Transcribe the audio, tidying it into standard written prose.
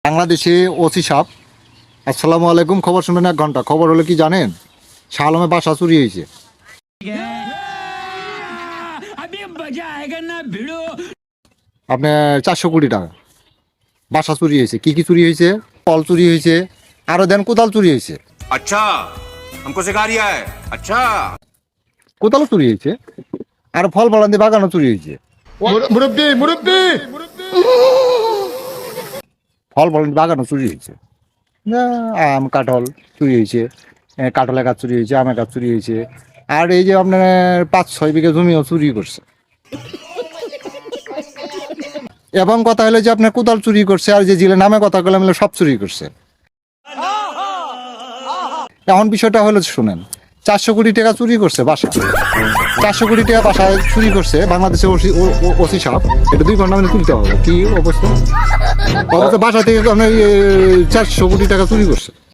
বাংলাদেশে ওসি সাহেব, আসসালামু আলাইকুম। খবর শুনবেন 1 ঘন্টা। খবর হলো কি জানেন? শাহ আলমের বাসা চুরি হয়েছে। আপনার 400 কোটি টাকা বাসা চুরি হয়েছে। কি কি চুরি হয়েছে? কল চুরি হয়েছে, আরো দেন কোদাল চুরি হয়েছে। अच्छा हमको सिखा रिया है अच्छा কোদালও চুরি হয়েছে, আর ফল ফলান্তি বাগানও চুরি হয়েছে। ফল ফলান্তি বাগানও চুরি হয়েছে। আম কাঁঠাল চুরি হয়েছে, কাঁঠালের গাছ চুরি হয়েছে, আমের গাছ চুরি হয়েছে। আর এই যে আপনার 5-6 বিঘা জমিও চুরি করছে। এবং কথা হলো যে আপনার কোদাল চুরি করছে, আর যে জিলে নামে কথা বললাম সব চুরি করছে। এখন বিষয়টা হলো শুনেন, 400 কোটি টাকা চুরি করছে বাসা। 400 কোটি টাকা বাসা চুরি করছে বাংলাদেশের ওসি সাহেব। এটা 2 ঘন্টা মানে তুলতে হবে। কি অবস্থা? বাসা থেকে 400 কোটি টাকা চুরি করছে।